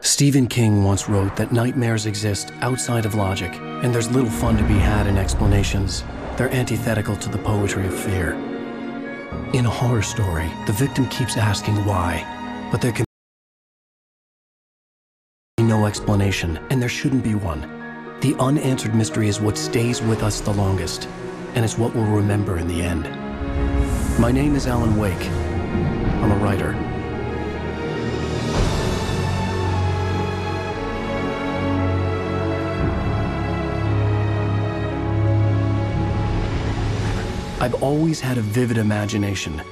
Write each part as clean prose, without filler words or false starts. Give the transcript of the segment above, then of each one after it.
Stephen King once wrote that nightmares exist outside of logic, and there's little fun to be had in explanations. They're antithetical to the poetry of fear. In a horror story, the victim keeps asking why, but there can be no explanation, and there shouldn't be one. The unanswered mystery is what stays with us the longest, and it's what we'll remember in the end. My name is Alan Wake. I'm a writer. I've always had a vivid imagination,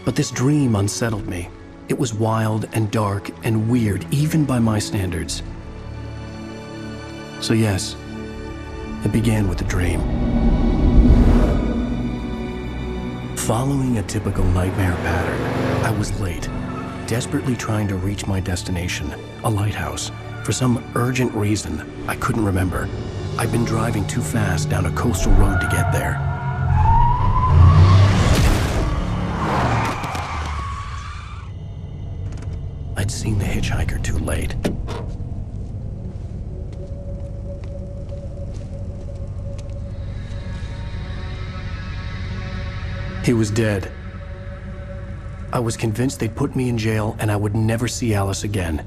but this dream unsettled me. It was wild and dark and weird, even by my standards. So yes, it began with a dream. Following a typical nightmare pattern, I was late, desperately trying to reach my destination, a lighthouse. For some urgent reason, I couldn't remember. I'd been driving too fast down a coastal road to get there. I'd seen the hitchhiker too late. He was dead. I was convinced they'd put me in jail and I would never see Alice again.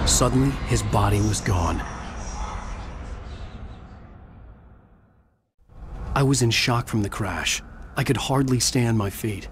Suddenly, his body was gone. I was in shock from the crash. I could hardly stay on my feet.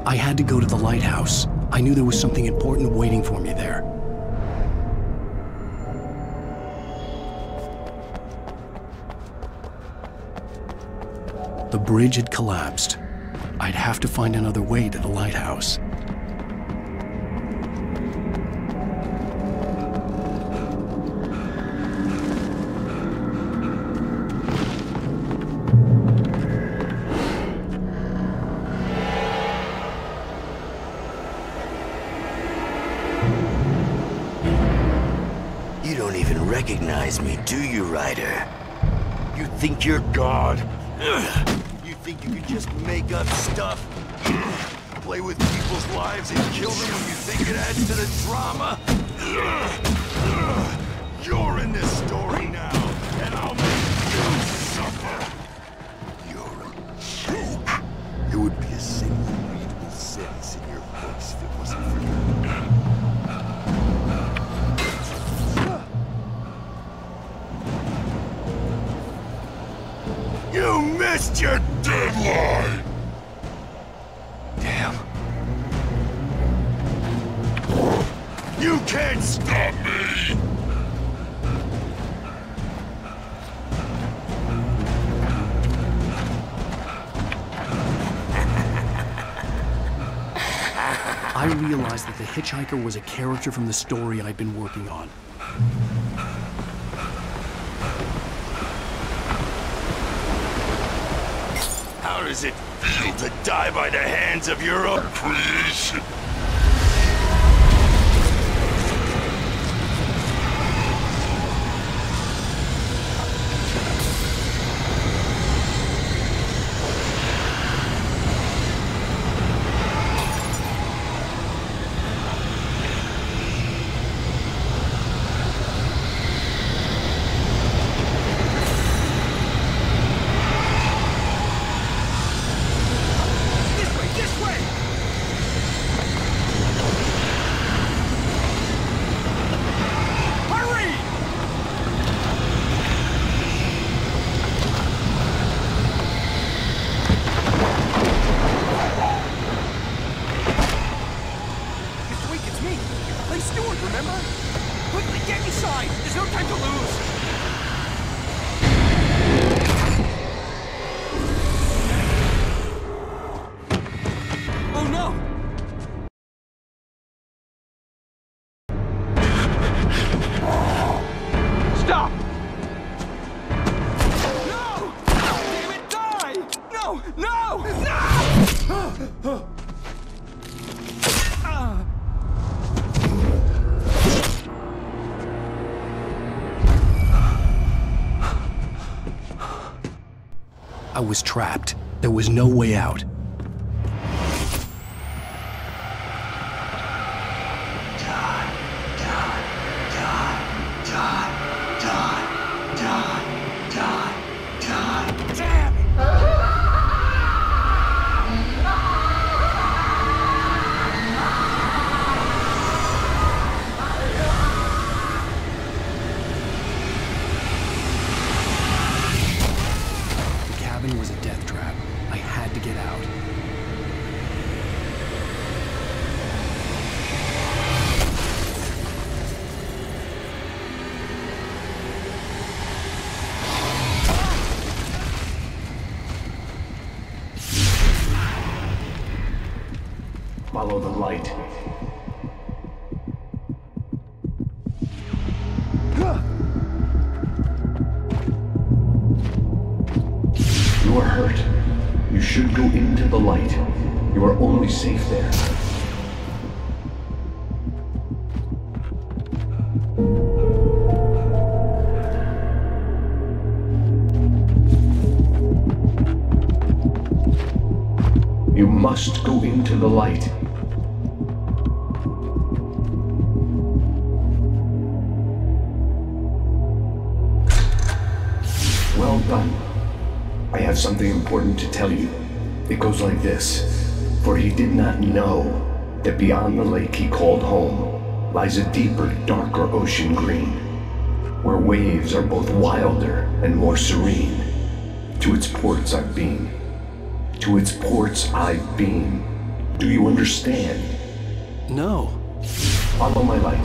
I had to go to the lighthouse. I knew there was something important waiting for me there. The bridge had collapsed. I'd have to find another way to the lighthouse. Recognize me, do you, Ryder? You think you're God? You think you could just make up stuff? Play with people's lives and kill them when you think it adds to the drama? You're in this story now, and I'll make you suffer. You're a joke. There would be a single readable sentence in your books if it wasn't for you. You missed your deadline! Damn. You can't stop me! I realized that the hitchhiker was a character from the story I'd been working on. How does it feel to die by the hands of your own creation? I was trapped. There was no way out. Was a death trap. I had to get out. Follow the light. You are hurt. You should go into the light. You are only safe there. You must go into the light. Well done. I have something important to tell you. It goes like this. For he did not know that beyond the lake he called home lies a deeper, darker ocean green, where waves are both wilder and more serene. To its ports I've been. To its ports I've been. Do you understand? No. Follow my light.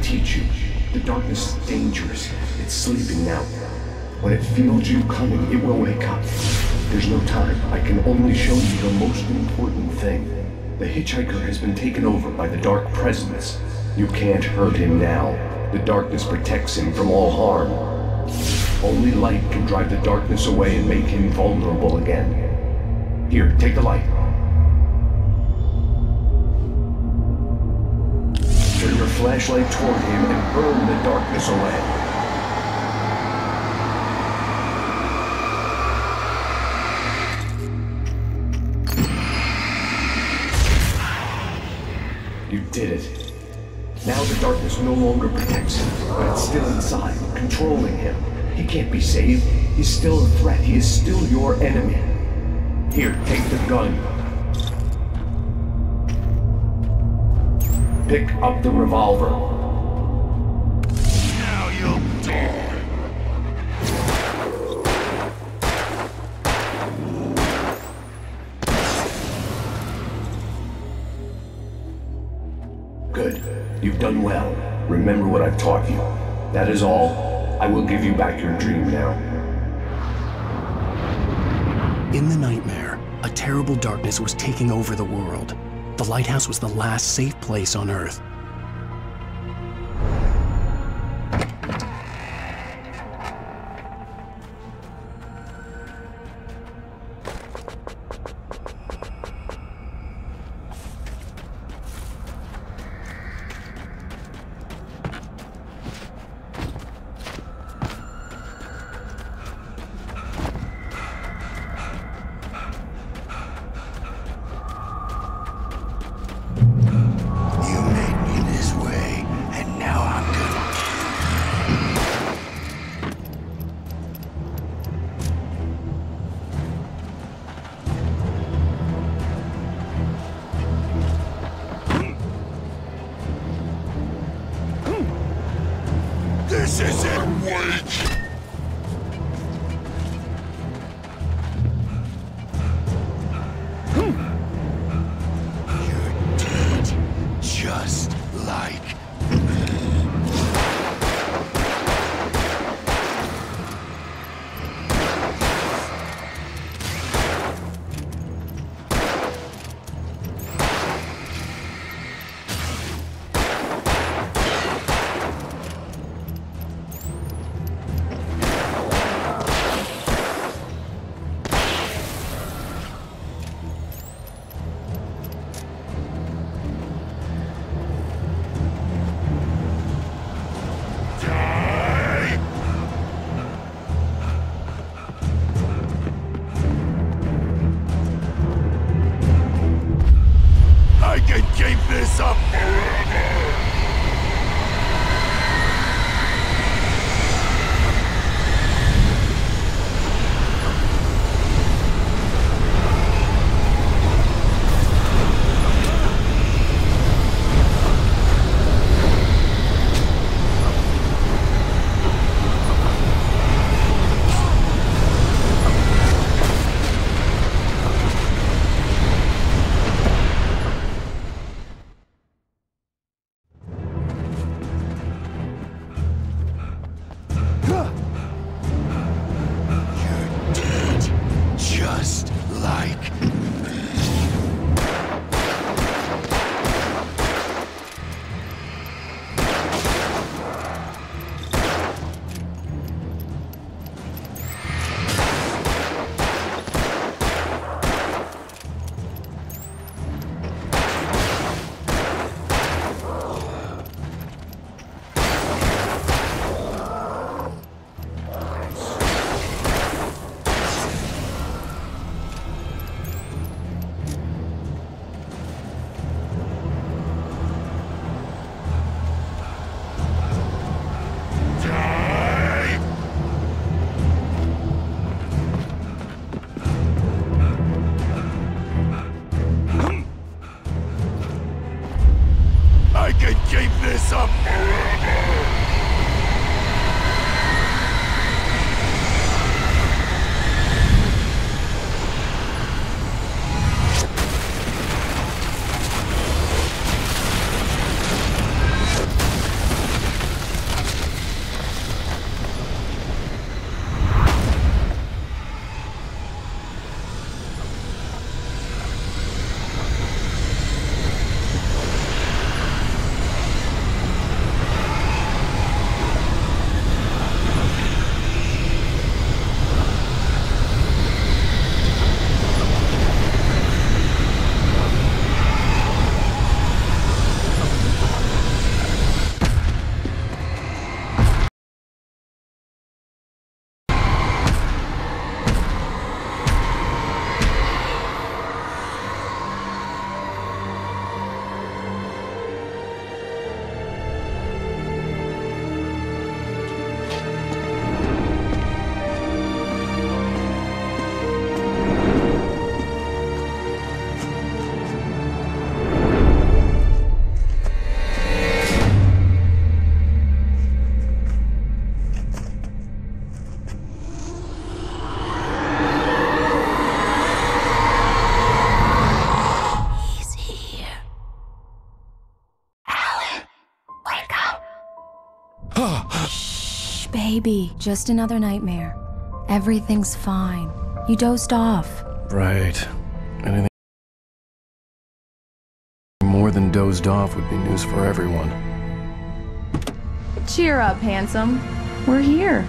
Teach you. The darkness is dangerous. It's sleeping now. When it feels you coming, it will wake up. There's no time. I can only show you the most important thing. The hitchhiker has been taken over by the dark presence. You can't hurt him now. The darkness protects him from all harm. Only light can drive the darkness away and make him vulnerable again. Here, take the light. Turn your flashlight toward him and burn the darkness away. You did it. Now the darkness no longer protects him, but it's still inside, controlling him. He can't be saved. He's still a threat. He is still your enemy. Here, take the gun. Pick up the revolver. Now you'll die. Good. You've done well. Remember what I've taught you. That is all. I will give you back your dream now. In the nightmare, a terrible darkness was taking over the world. The lighthouse was the last safe place on Earth. You made keep this up forever! Baby, just another nightmare. Everything's fine. You dozed off. Right. Anything more than dozed off would be news for everyone. Cheer up, handsome. We're here.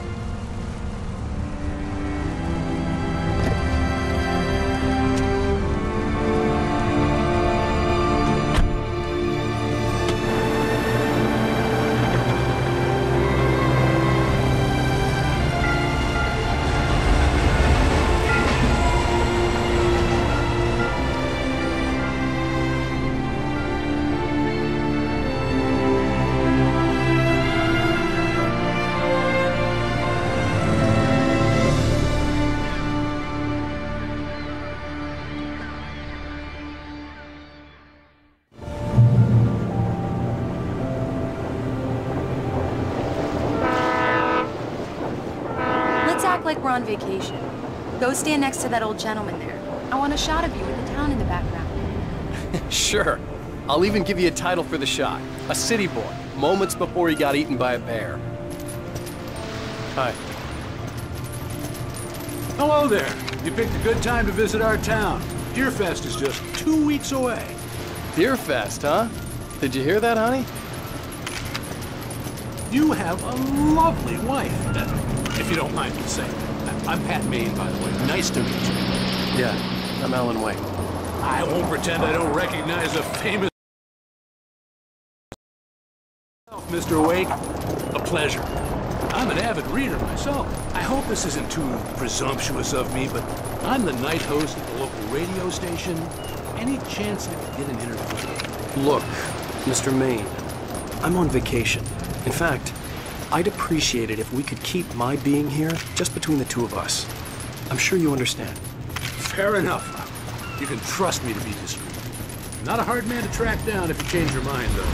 Like we're on vacation. Go stand next to that old gentleman there. I want a shot of you with the town in the background. Sure. I'll even give you a title for the shot. A city boy, moments before he got eaten by a bear. Hi. Hello there. You picked a good time to visit our town. Deer Fest is just 2 weeks away. Deer Fest, huh? Did you hear that, honey? You have a lovely wife, if you don't mind me saying. I'm Pat Maine, by the way. Nice to meet you. Yeah, I'm Alan Wake. I won't pretend I don't recognize a famous... Mr. Wake, a pleasure. I'm an avid reader myself. I hope this isn't too presumptuous of me, but I'm the night host at the local radio station. Any chance I could get an interview? Look, Mr. Maine, I'm on vacation. In fact, I'd appreciate it if we could keep my being here just between the two of us. I'm sure you understand. Fair enough. You can trust me to be discreet. Not a hard man to track down if you change your mind, though.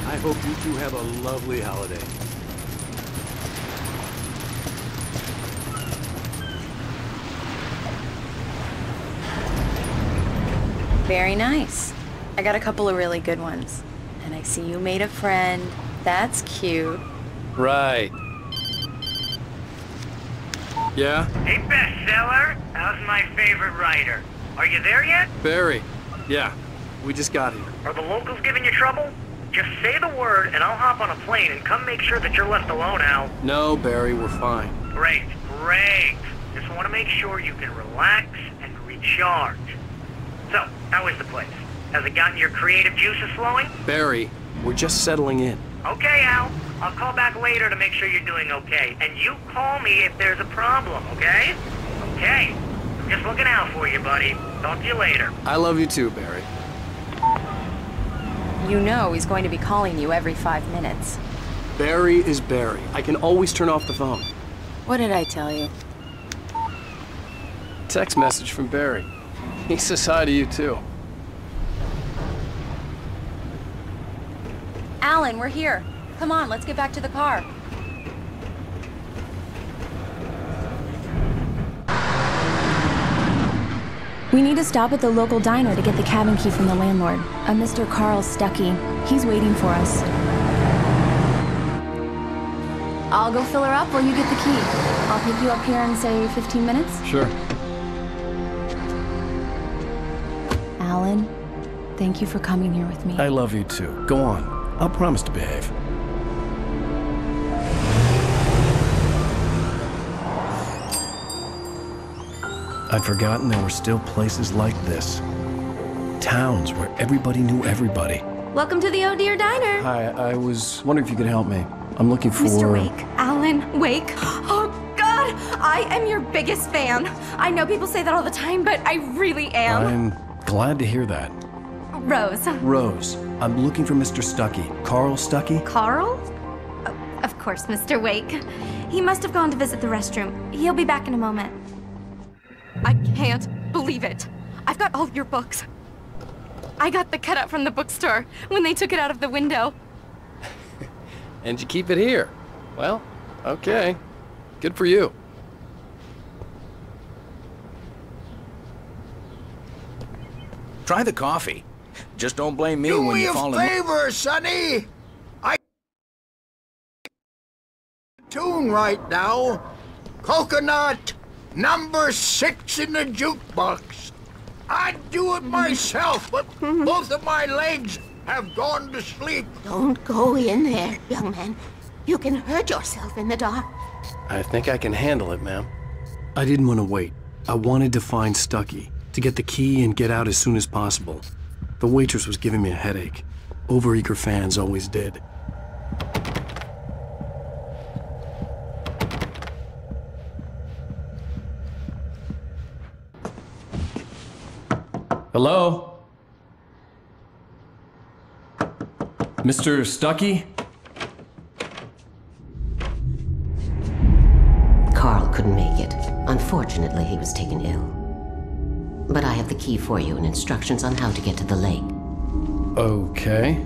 I hope you two have a lovely holiday. Very nice. I got a couple of really good ones. And I see you made a friend. That's cute. Right. Yeah? Hey, bestseller. How's my favorite writer? Are you there yet? Barry. Yeah. We just got here. Are the locals giving you trouble? Just say the word and I'll hop on a plane and come make sure that you're left alone, Al. No, Barry, we're fine. Great, great. Just want to make sure you can relax and recharge. So, how is the place? Has it gotten your creative juices flowing? Barry, we're just settling in. Okay, Al. I'll call back later to make sure you're doing okay. And you call me if there's a problem, okay? Okay. I'm just looking out for you, buddy. Talk to you later. I love you too, Barry. You know he's going to be calling you every 5 minutes. Barry is Barry. I can always turn off the phone. What did I tell you? Text message from Barry. He says hi to you too. Alan, we're here. Come on, let's get back to the car. We need to stop at the local diner to get the cabin key from the landlord, a Mr. Carl Stuckey. He's waiting for us. I'll go fill her up while you get the key. I'll pick you up here in, say, 15 minutes? Sure. Alan, thank you for coming here with me. I love you too. Go on. I'll promise to behave. I'd forgotten there were still places like this. Towns where everybody knew everybody. Welcome to the Oh Dear Diner. Hi, I was wondering if you could help me. I'm looking for... Mr. Wake. Alan Wake. Oh, God! I am your biggest fan. I know people say that all the time, but I really am. I'm glad to hear that. Rose. Rose, I'm looking for Mr. Stuckey. Carl Stuckey? Carl? Of course, Mr. Wake. He must have gone to visit the restroom. He'll be back in a moment. I can't believe it. I've got all your books. I got the cutout from the bookstore when they took it out of the window. And you keep it here. Well, okay. Good for you. Try the coffee. Just don't blame me when you fall in love. Do me a favor, Sonny. I tune right now. Coconut, number 6 in the jukebox. I'd do it myself, but both of my legs have gone to sleep. Don't go in there, young man. You can hurt yourself in the dark. I think I can handle it, ma'am. I didn't want to wait. I wanted to find Stuckey, to get the key and get out as soon as possible. The waitress was giving me a headache. Overeager fans always did. Hello? Mr. Stuckey? Carl couldn't make it. Unfortunately, he was taken ill. But I have the key for you and instructions on how to get to the lake. Okay.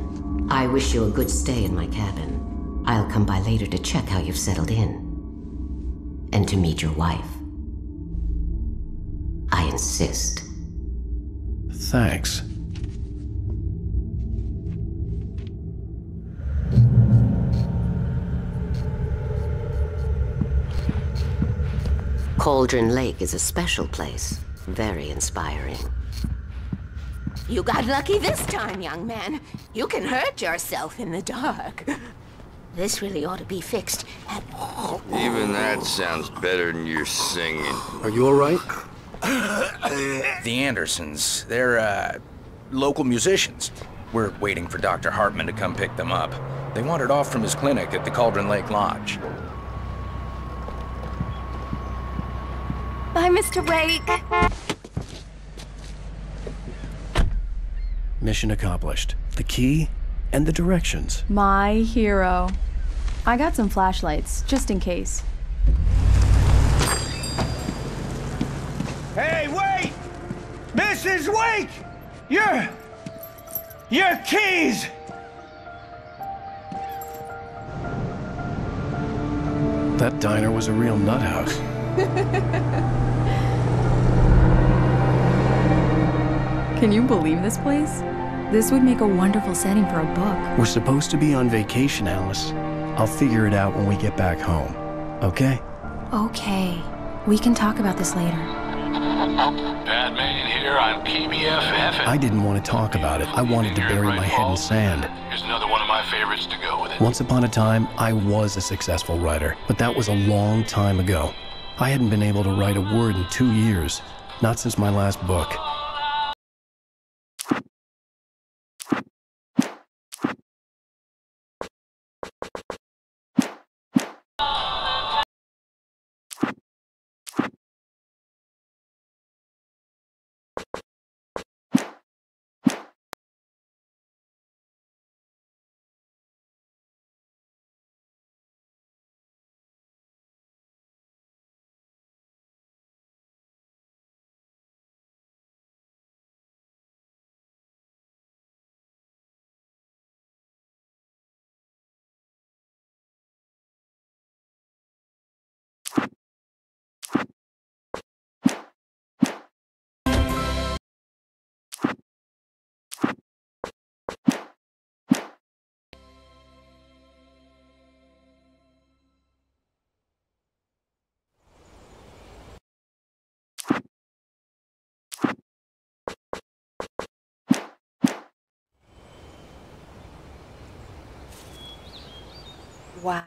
I wish you a good stay in my cabin. I'll come by later to check how you've settled in. And to meet your wife. I insist. Thanks. Cauldron Lake is a special place. Very inspiring. You got lucky this time, young man. You can hurt yourself in the dark. This really ought to be fixed. Even that sounds better than your singing. Are you all right? The Andersons, they're, local musicians. We're waiting for Dr. Hartman to come pick them up. They wandered off from his clinic at the Cauldron Lake Lodge. Bye, Mr. Wake. Mission accomplished. The key and the directions. My hero. I got some flashlights, just in case. Hey, wait! Mrs. Wake! Your keys! That diner was a real nut house. Can you believe this place? This would make a wonderful setting for a book. We're supposed to be on vacation, Alice. I'll figure it out when we get back home. Okay? Okay. We can talk about this later. Batman here on PBFF. I didn't want to talk about it. I wanted to bury my head in sand. Here's another one of my favorites to go with it. Once upon a time, I was a successful writer, but that was a long time ago. I hadn't been able to write a word in 2 years, not since my last book. Wow.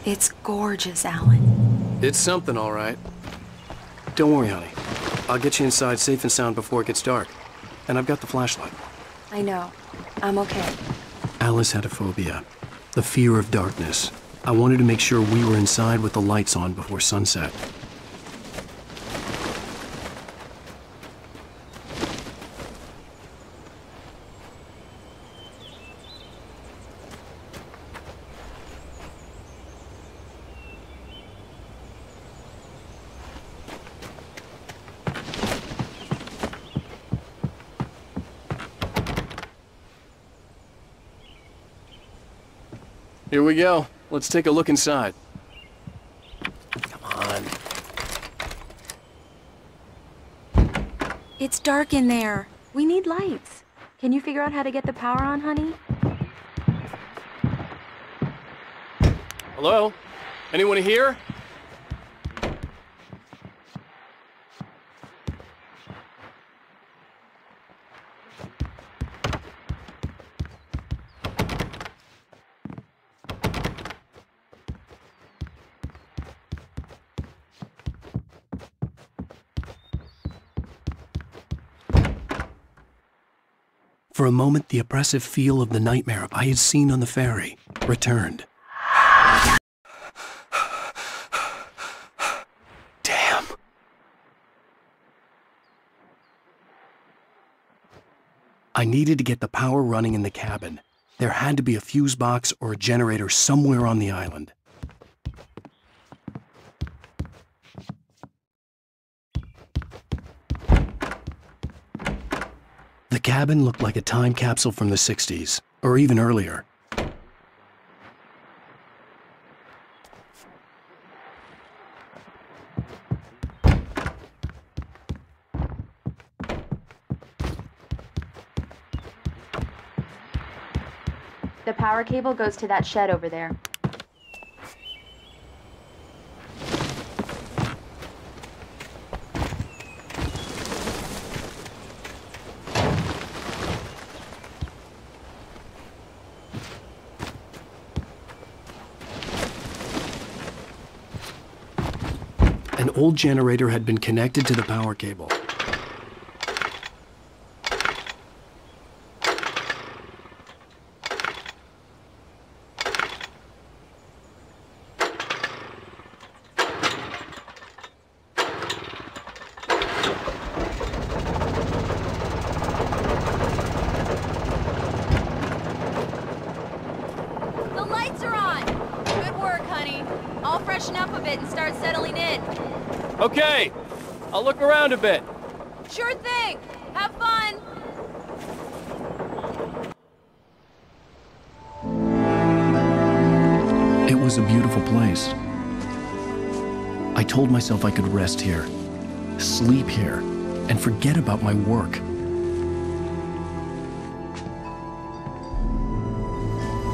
It's gorgeous, Alan. It's something, all right. Don't worry, honey. I'll get you inside safe and sound before it gets dark. And I've got the flashlight. I know. I'm okay. Alice had a phobia, the fear of darkness. I wanted to make sure we were inside with the lights on before sunset. Here we go. Let's take a look inside. Come on. It's dark in there. We need lights. Can you figure out how to get the power on, honey? Hello? Anyone here? For a moment, the oppressive feel of the nightmare I had seen on the ferry returned. Damn. I needed to get the power running in the cabin. There had to be a fuse box or a generator somewhere on the island. The cabin looked like a time capsule from the 60s, or even earlier. The power cable goes to that shed over there. An old generator had been connected to the power cable. Okay, I'll look around a bit. Sure thing. Have fun. It was a beautiful place. I told myself I could rest here, sleep here, and forget about my work.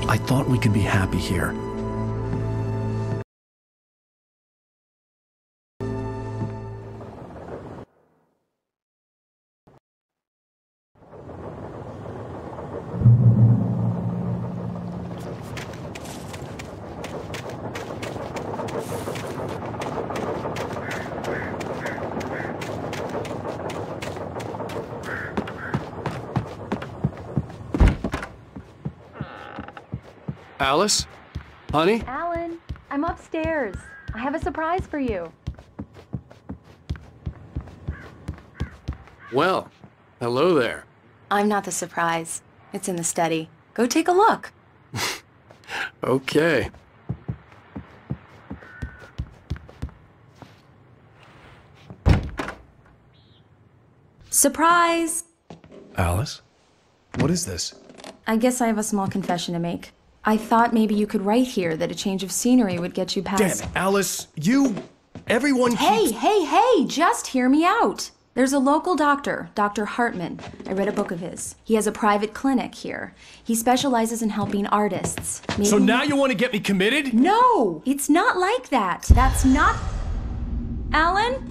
I thought we could be happy here. Alice? Honey? Alan, I'm upstairs. I have a surprise for you. Well, hello there. I'm not the surprise. It's in the study. Go take a look. Okay. Surprise! Alice? What is this? I guess I have a small confession to make. I thought maybe you could write here that a change of scenery would get you past... Damn it, Alice, everyone keeps... Hey, just hear me out. There's a local doctor, Dr. Hartman. I read a book of his. He has a private clinic here. He specializes in helping artists. Maybe... So now you want to get me committed? No, it's not like that. That's not... Alan?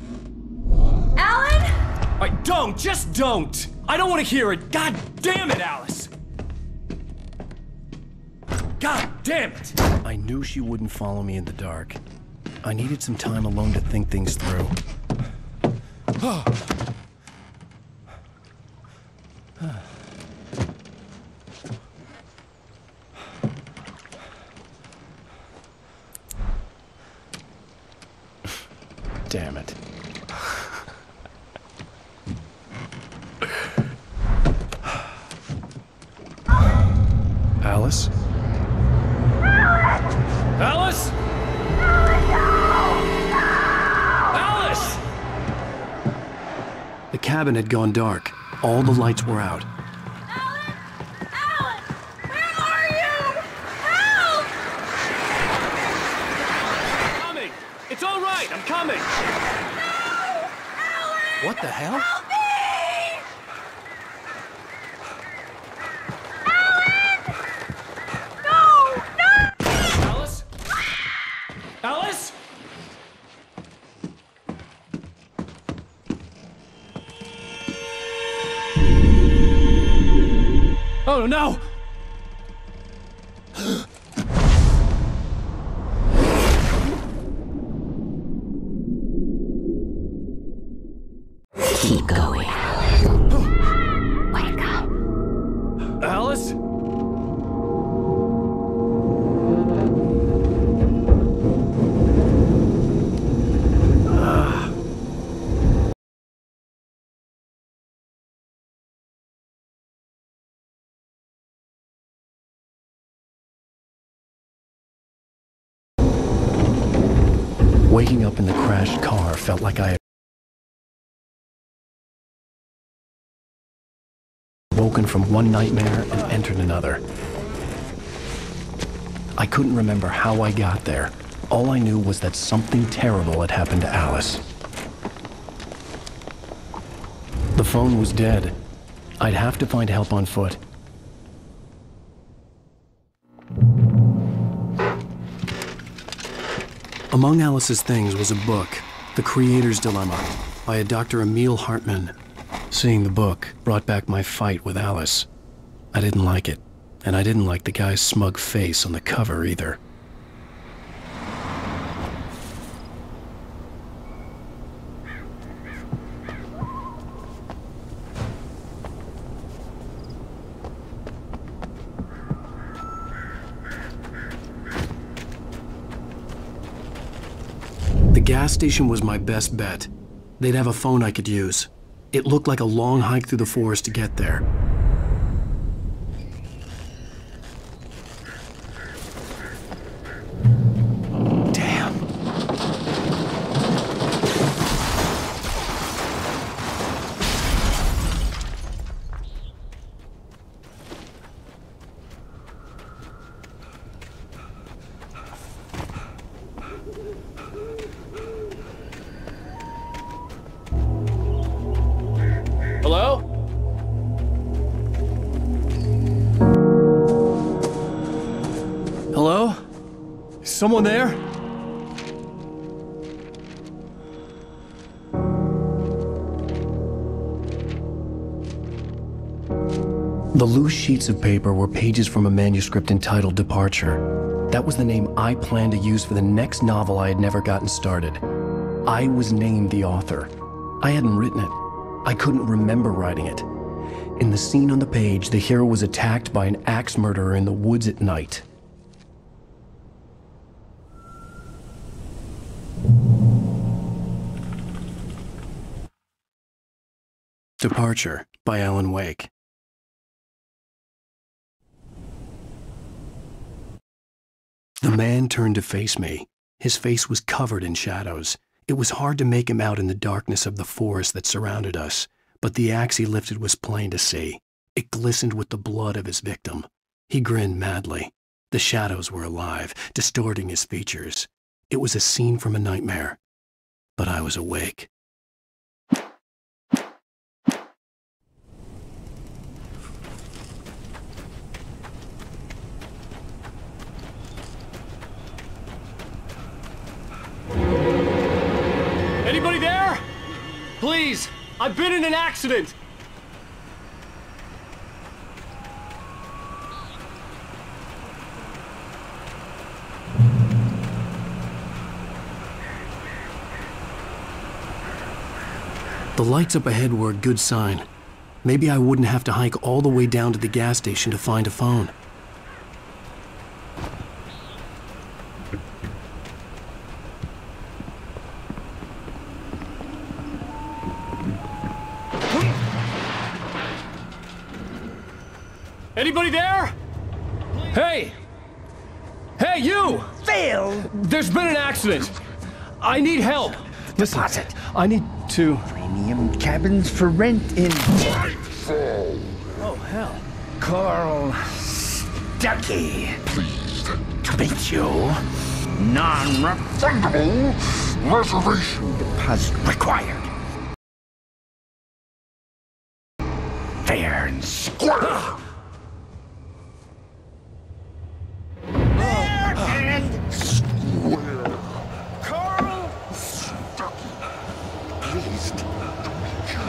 Alan? Just don't! I don't want to hear it! God damn it, Alice! God damn it! I knew she wouldn't follow me in the dark. I needed some time alone to think things through. Damn it. Alice? Alice? Alice! The cabin had gone dark. All the lights were out. Alan! Where are you? Help! I'm coming! It's all right, I'm coming! No! Alan! What the hell? Help me! Alice? Alice? Oh no! Keep going. Wake up. Alice? Waking up in the crashed car felt like I had woken from one nightmare and entered another. I couldn't remember how I got there. All I knew was that something terrible had happened to Alice. The phone was dead. I'd have to find help on foot. Among Alice's things was a book, The Creator's Dilemma, by a Dr. Emil Hartman. Seeing the book brought back my fight with Alice. I didn't like it, and I didn't like the guy's smug face on the cover either. The gas station was my best bet. They'd have a phone I could use. It looked like a long hike through the forest to get there. Damn. someone there? The loose sheets of paper were pages from a manuscript entitled Departure. That was the name I planned to use for the next novel I had never gotten started. I was named the author. I hadn't written it. I couldn't remember writing it. In the scene on the page, the hero was attacked by an axe murderer in the woods at night. Departure by Alan Wake. The man turned to face me. His face was covered in shadows. It was hard to make him out in the darkness of the forest that surrounded us, but the axe he lifted was plain to see. It glistened with the blood of his victim. He grinned madly. The shadows were alive, distorting his features. It was a scene from a nightmare, but I was awake. Anybody there? Please, I've been in an accident. The lights up ahead were a good sign. Maybe I wouldn't have to hike all the way down to the gas station to find a phone. Anybody there? Hey! Hey, you! Phil! There's been an accident. I need help. Listen, Deposit. I need to... Premium cabins for rent in... Oh, hell. Carl Stuckey. Pleased to meet you. Non-refundable reservation deposit required. Fair and square. Fair and square. Carl Stuckey. Pleased to meet you.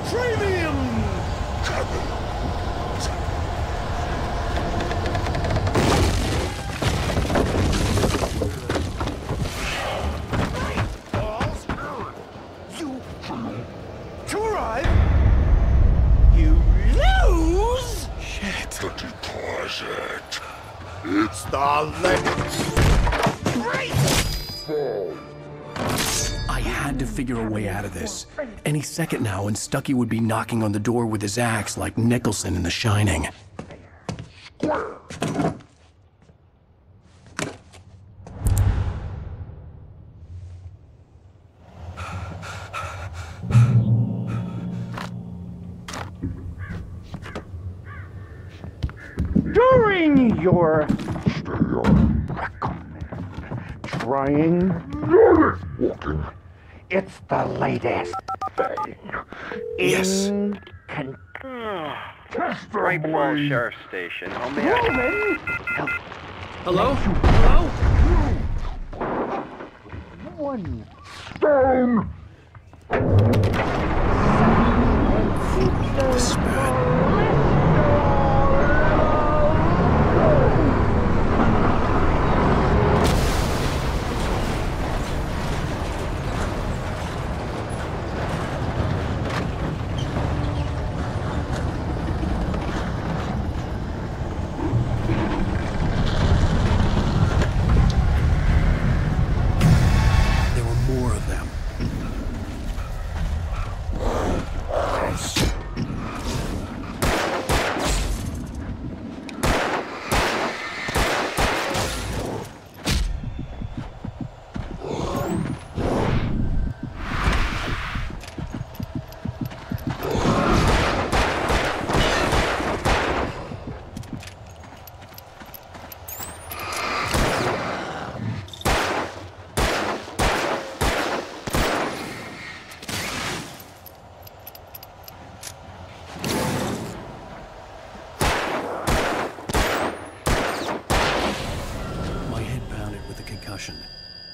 Premium cabin. To arrive, you lose. Shit. The deposit. It's the limit. I had to figure a way out of this. Any second now, and Stuckey would be knocking on the door with his axe like Nicholson in The Shining. During your trying walking, it's the latest thing. Yes. Great Falls Sheriff Station. How may I... Hello? Hello? One stone.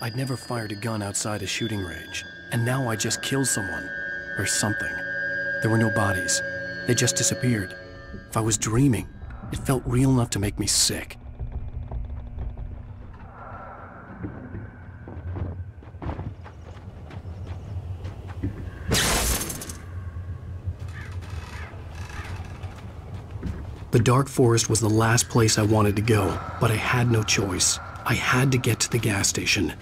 I'd never fired a gun outside a shooting range, and now I just killed someone. Or something. There were no bodies. They just disappeared. If I was dreaming, it felt real enough to make me sick. The dark forest was the last place I wanted to go, but I had no choice. I had to get to the gas station.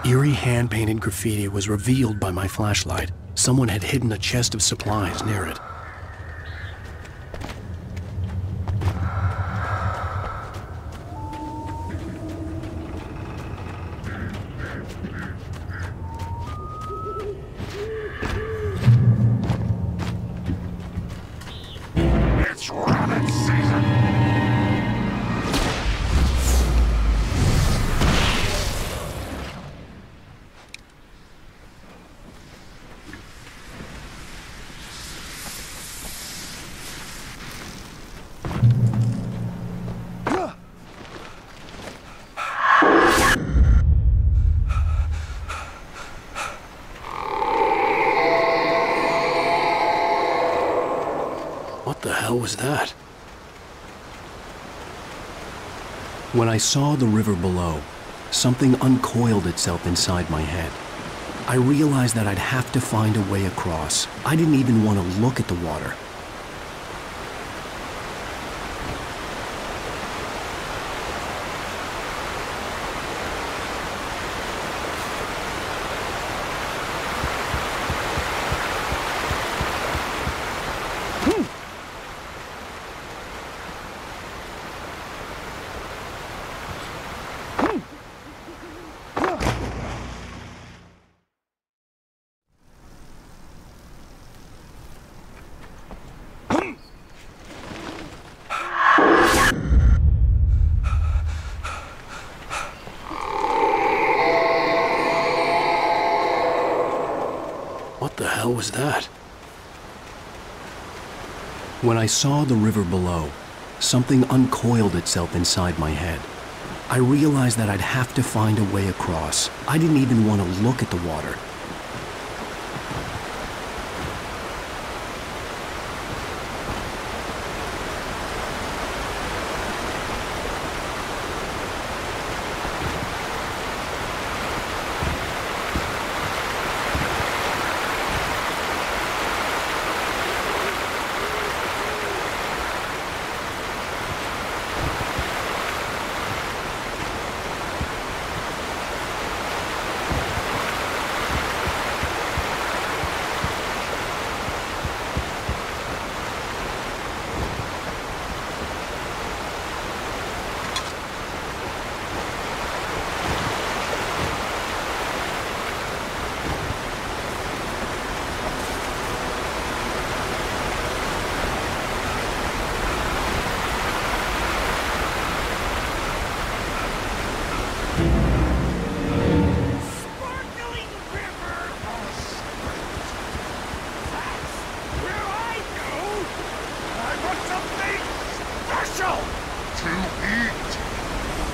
Eerie hand-painted graffiti was revealed by my flashlight. Someone had hidden a chest of supplies near it. It's rabbit season! What the hell was that? When I saw the river below, something uncoiled itself inside my head. I realized that I'd have to find a way across. I didn't even want to look at the water. What the hell was that? When I saw the river below, something uncoiled itself inside my head. I realized that I'd have to find a way across. I didn't even want to look at the water.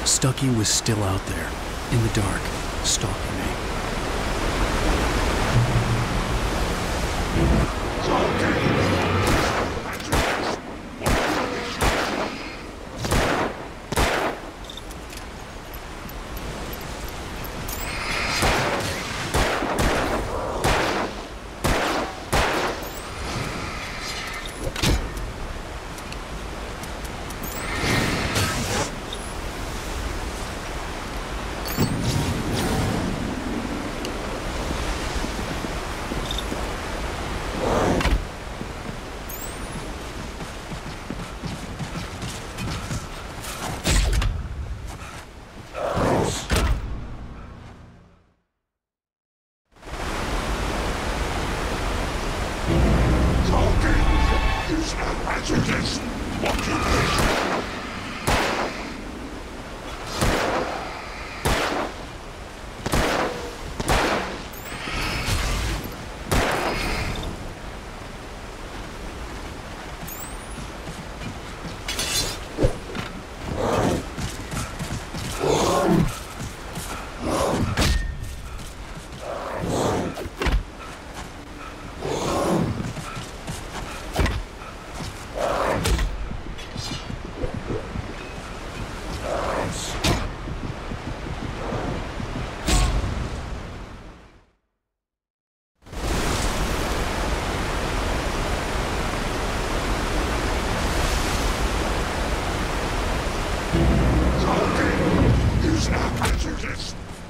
Stucky was still out there, in the dark, stalking me.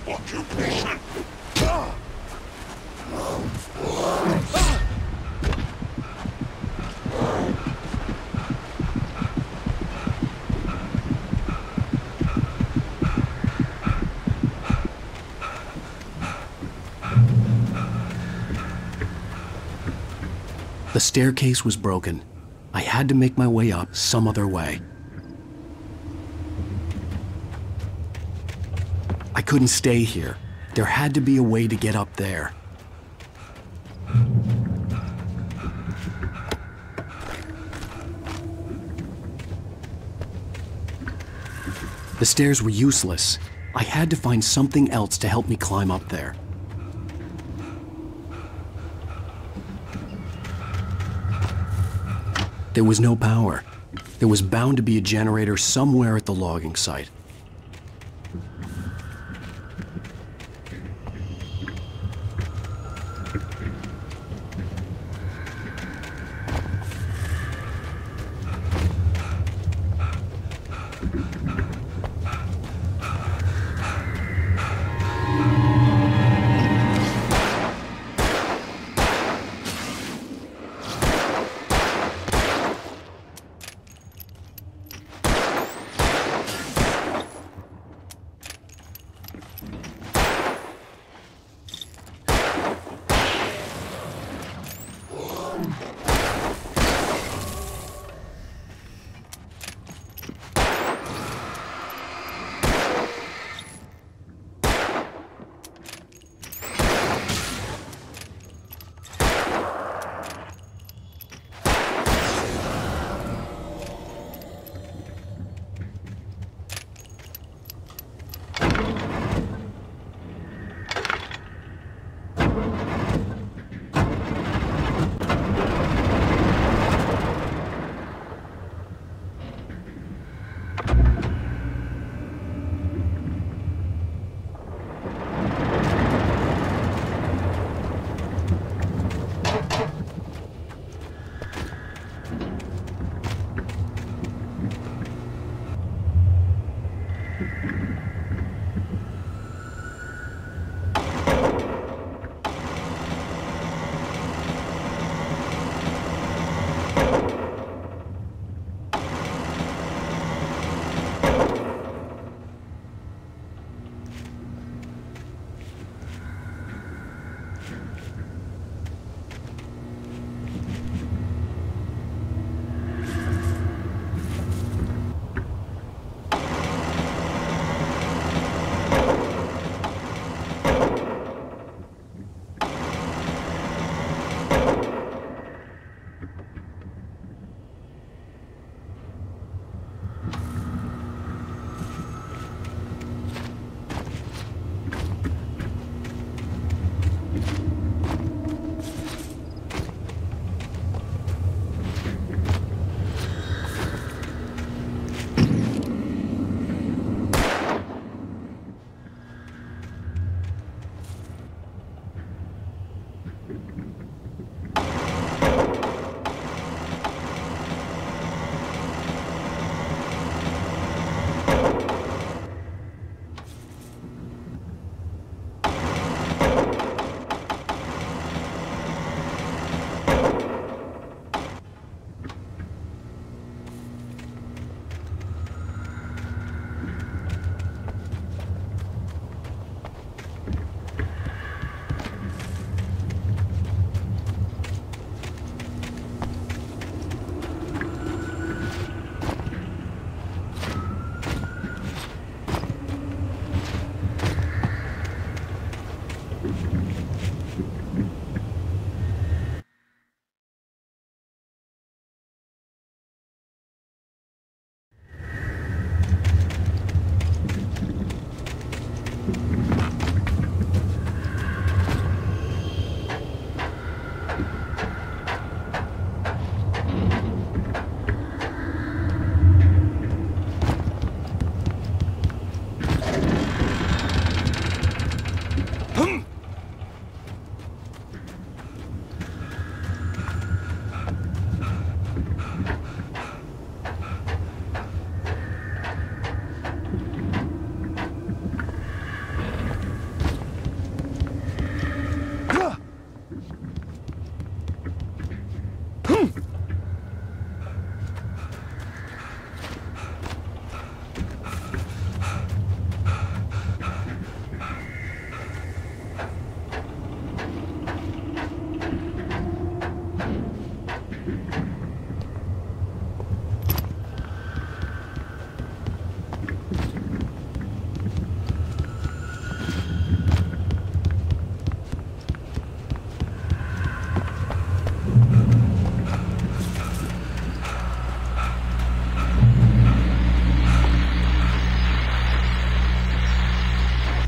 occupation. The staircase was broken. I had to make my way up some other way. I couldn't stay here. There had to be a way to get up there. The stairs were useless. I had to find something else to help me climb up there. There was no power. There was bound to be a generator somewhere at the logging site.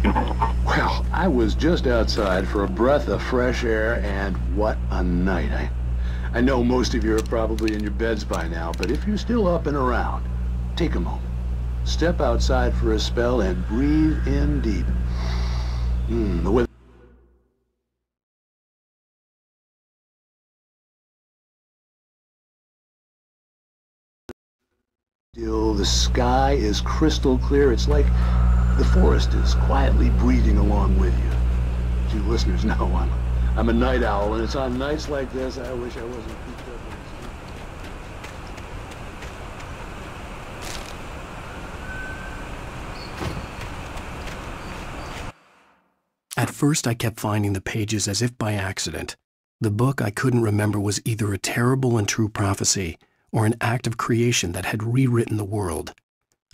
Well, I was just outside for a breath of fresh air, and what a night. I know most of you are probably in your beds by now, but if you're still up and around, take a moment. Step outside for a spell and breathe in deep. The weather... Still, the sky is crystal clear. It's like the forest is quietly breathing along with you. As you listeners know, I'm a night owl, and it's on nights like this I wish I wasn't cooped up in sleep. At first, I kept finding the pages as if by accident. The book I couldn't remember was either a terrible and true prophecy or an act of creation that had rewritten the world.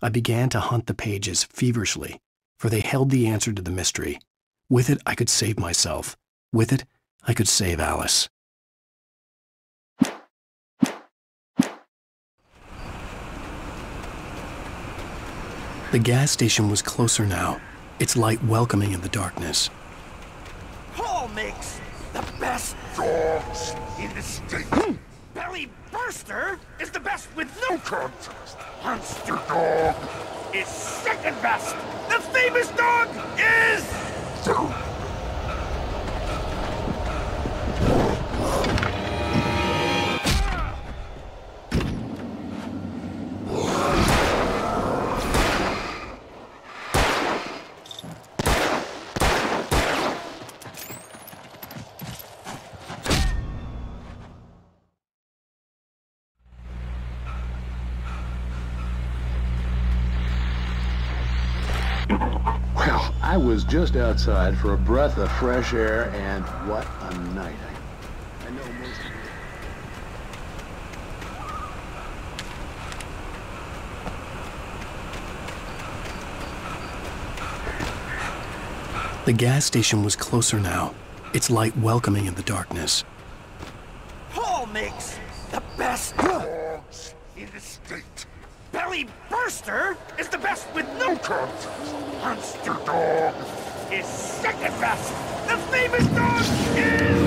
I began to hunt the pages feverishly, for they held the answer to the mystery. With it, I could save myself. With it, I could save Alice. The gas station was closer now, its light welcoming in the darkness. Paul makes the best dogs in the state. Belly Burster is the best with no contest. Monster Dog is second best. The famous dog is... Well, I was just outside for a breath of fresh air, and what a night. I know most of you... The gas station was closer now, its light welcoming in the darkness. Paul makes the best dogs in the state. Belly Burster is the best with no contest. Monster Dog is second best. The famous dog is...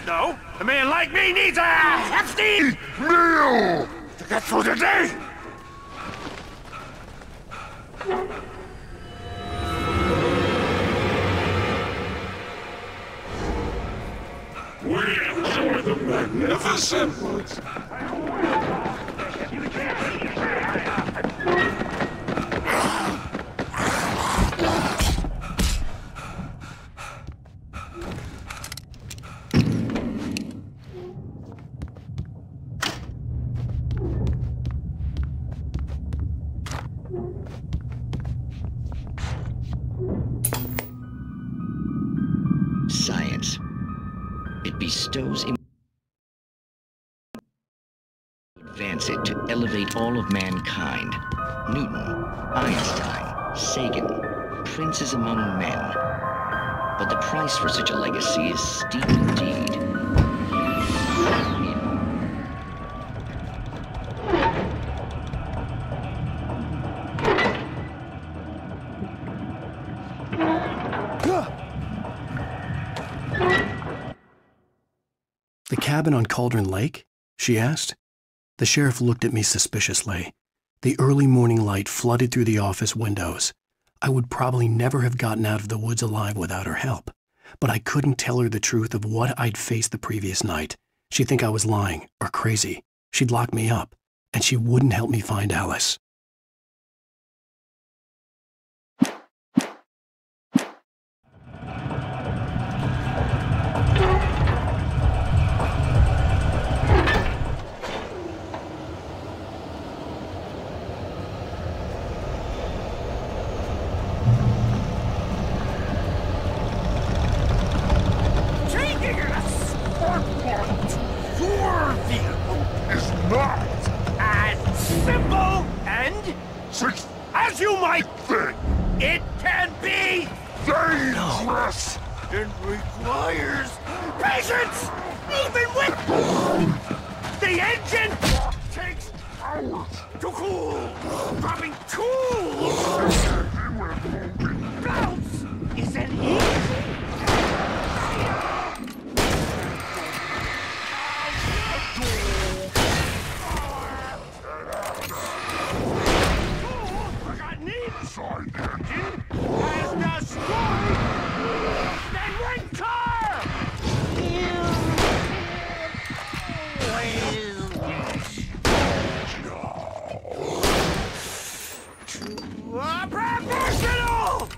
No, a man like me needs a hefty meal to get through the day. We enjoy the magnificent. Science. It bestows advance it to elevate all of mankind. Newton, Einstein, Sagan, princes among men. But the price for such a legacy is steep indeed. The cabin on Cauldron Lake? She asked. The sheriff looked at me suspiciously. The early morning light flooded through the office windows. I would probably never have gotten out of the woods alive without her help, but I couldn't tell her the truth of what I'd faced the previous night. She'd think I was lying or crazy. She'd lock me up, and she wouldn't help me find Alice. As you might think, it can be dangerous and requires patience, even with the engine takes hours to cool. Dropping tools belts isn't easy. Engine has destroyed the winter! Professional!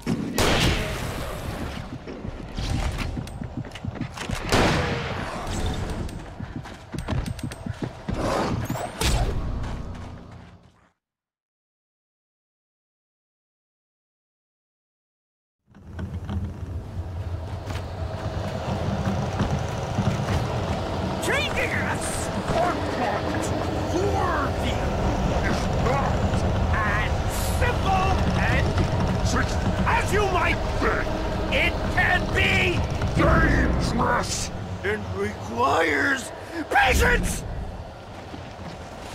As you might think, it can be dangerous and requires patience.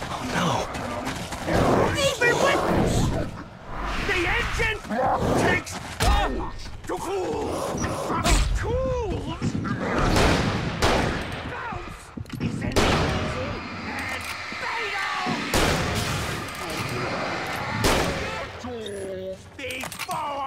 Oh no! Even with the engine takes hours to cool. Dropping tools belts isn't easy and fatal. Before.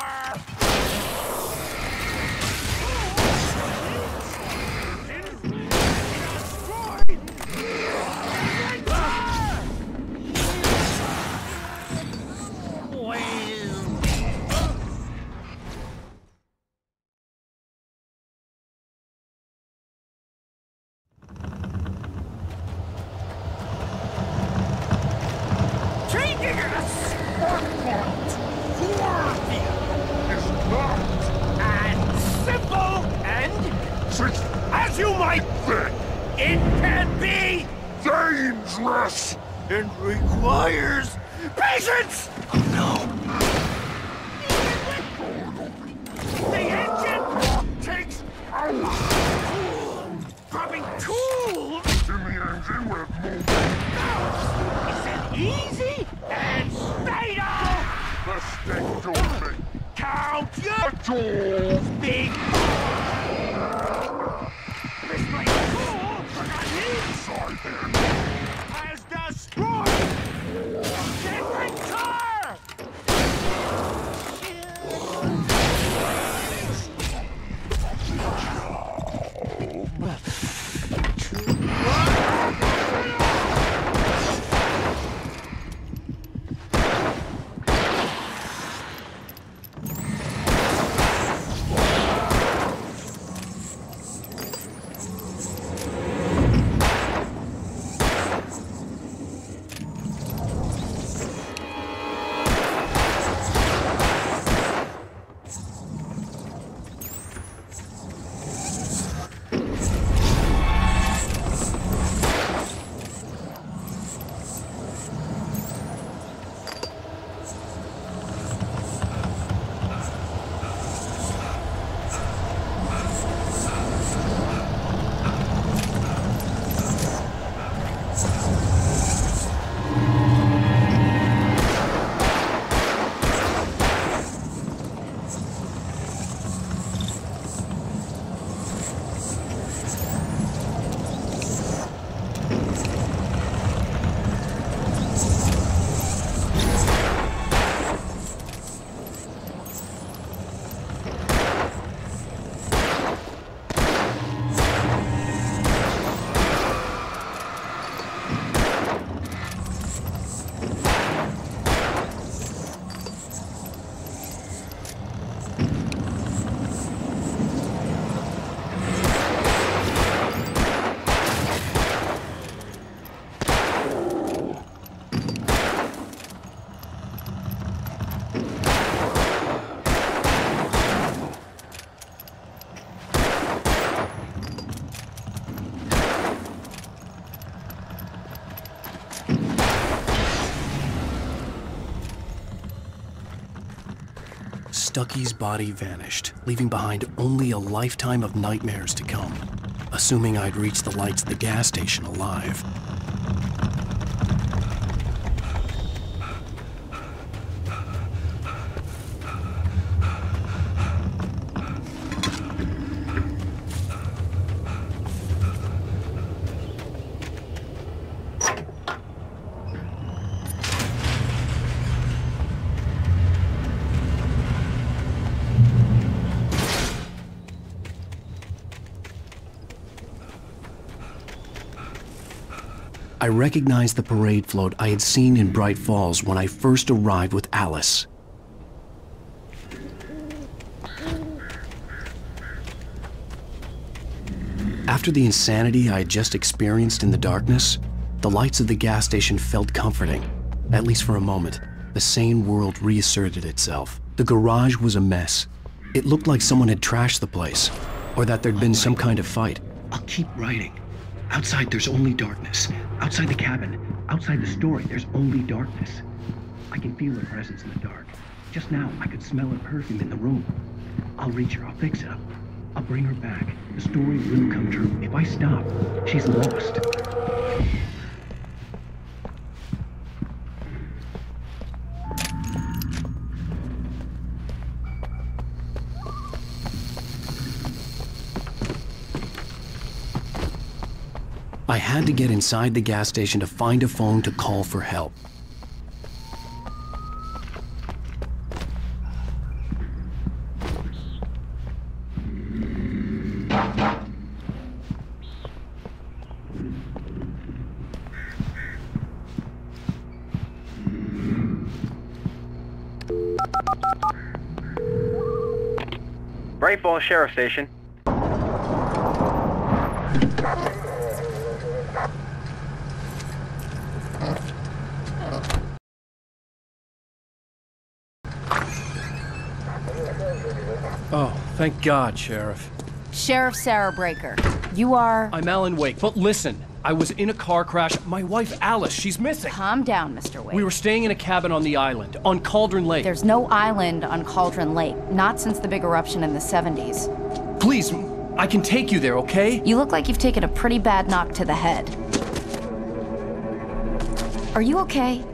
As you might think, it can be dangerous and requires patience. Oh no! The engine takes hours. Dropping tools in the engine with moving isn't easy and fatal. Mistake don't make. Count your tools before. Misplaced tool forgotten inside him has destroyed the winter! Stucky's body vanished, leaving behind only a lifetime of nightmares to come, assuming I'd reached the lights at the gas station alive. I recognized the parade float I had seen in Bright Falls when I first arrived with Alice. After the insanity I had just experienced in the darkness, the lights of the gas station felt comforting, at least for a moment. The sane world reasserted itself. The garage was a mess. It looked like someone had trashed the place, or that there'd been some kind of fight. I'll keep writing. Outside, there's only darkness. Outside the cabin, outside the story, there's only darkness. I can feel her presence in the dark. Just now, I could smell her perfume in the room. I'll reach her, I'll fix it up. I'll bring her back. The story will come true. If I stop, she's lost. I had to get inside the gas station to find a phone to call for help. Bright Falls Sheriff Station. Oh, thank God, Sheriff. Sheriff Sarah Breaker. You are... I'm Alan Wake, but listen. I was in a car crash. My wife, Alice, she's missing. Calm down, Mr. Wake. We were staying in a cabin on the island, on Cauldron Lake. There's no island on Cauldron Lake. Not since the big eruption in the 70s. Please, I can take you there, okay? You look like you've taken a pretty bad knock to the head. Are you okay?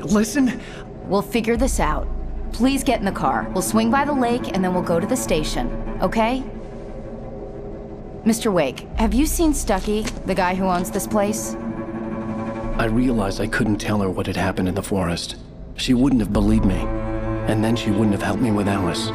Listen. We'll figure this out. Please get in the car. We'll swing by the lake and then we'll go to the station, okay? Mr. Wake, have you seen Stucky, the guy who owns this place? I realized I couldn't tell her what had happened in the forest. She wouldn't have believed me, and then she wouldn't have helped me with Alice.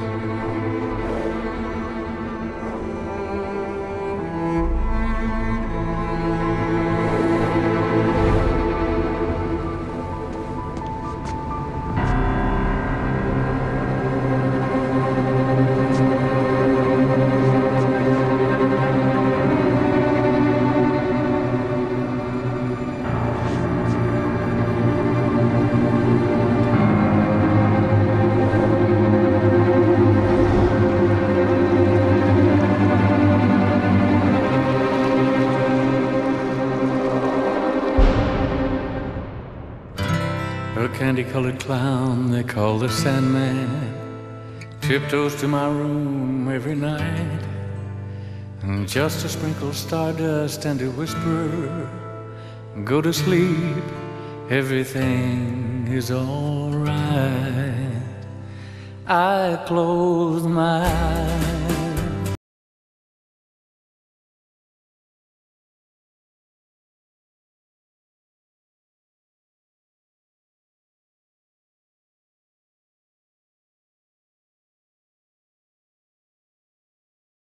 Candy-colored clown they call the Sandman tiptoes to my room every night, and just to sprinkle stardust and to whisper, go to sleep, everything is all right. I close my